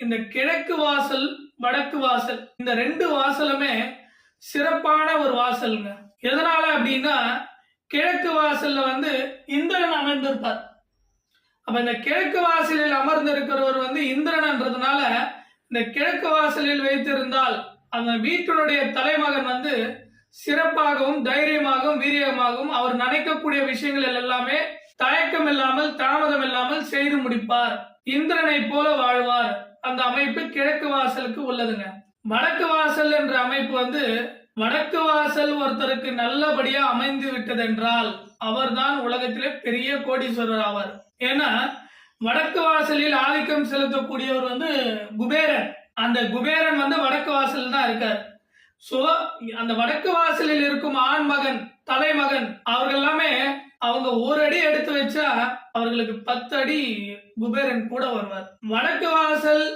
இந்த கிழக்கு வாசல் வடக்கு வாசல் இந்த ரெண்டு வாசலுமே சிறப்பான ஒரு வாசலுங்க. எதனால அப்படின்னா கிழக்கு வாசல்ல வந்து இந்திரன் அமர்ந்திருப்பார். அப்ப இந்த கிழக்கு வாசலில் அமர்ந்திருக்கிறவர் வந்து இந்திரன்ன்றதுனால இந்த கிழக்கு வாசலில் வைத்திருந்தால் அந்த வீட்டினுடைய தலைமகன் வந்து சிறப்பாகவும் தைரியமாகவும் வீரியமாகவும் அவர் நினைக்கக்கூடிய விஷயங்கள் எல்லாமே தயக்கம் இல்லாமல் தாமதம் இல்லாமல் செய்து முடிப்பார். இந்திரனை போல வாழ்வார். அந்த அமைப்பு கிழக்கு வாசலுக்கு உள்ளதுங்க. வடக்கு வாசல் என்ற அமைப்பு வந்து வடக்கு வாசல் ஒருத்தருக்கு நல்லபடியா அமைந்து விட்டது என்றால் அவர்தான் உலகத்திலே பெரிய கோடீஸ்வரர் ஆவார். ஏன்னா வடக்கு வாசலில் ஆதிக்கம் செலுத்தக்கூடியவர் வந்து குபேரன். அந்த குபேரன் வந்து வடக்கு வாசல் தான் இருக்கார். சோ அந்த வடக்கு வாசலில் இருக்கும் ஆண்மகன் தலைமகன் அவர்கள் எல்லாமே அவங்க ஒரு அடி எடுத்து வச்சா அவர்களுக்கு 10 அடி குபேரன் கூட வருவார். வடக்கு வாசல்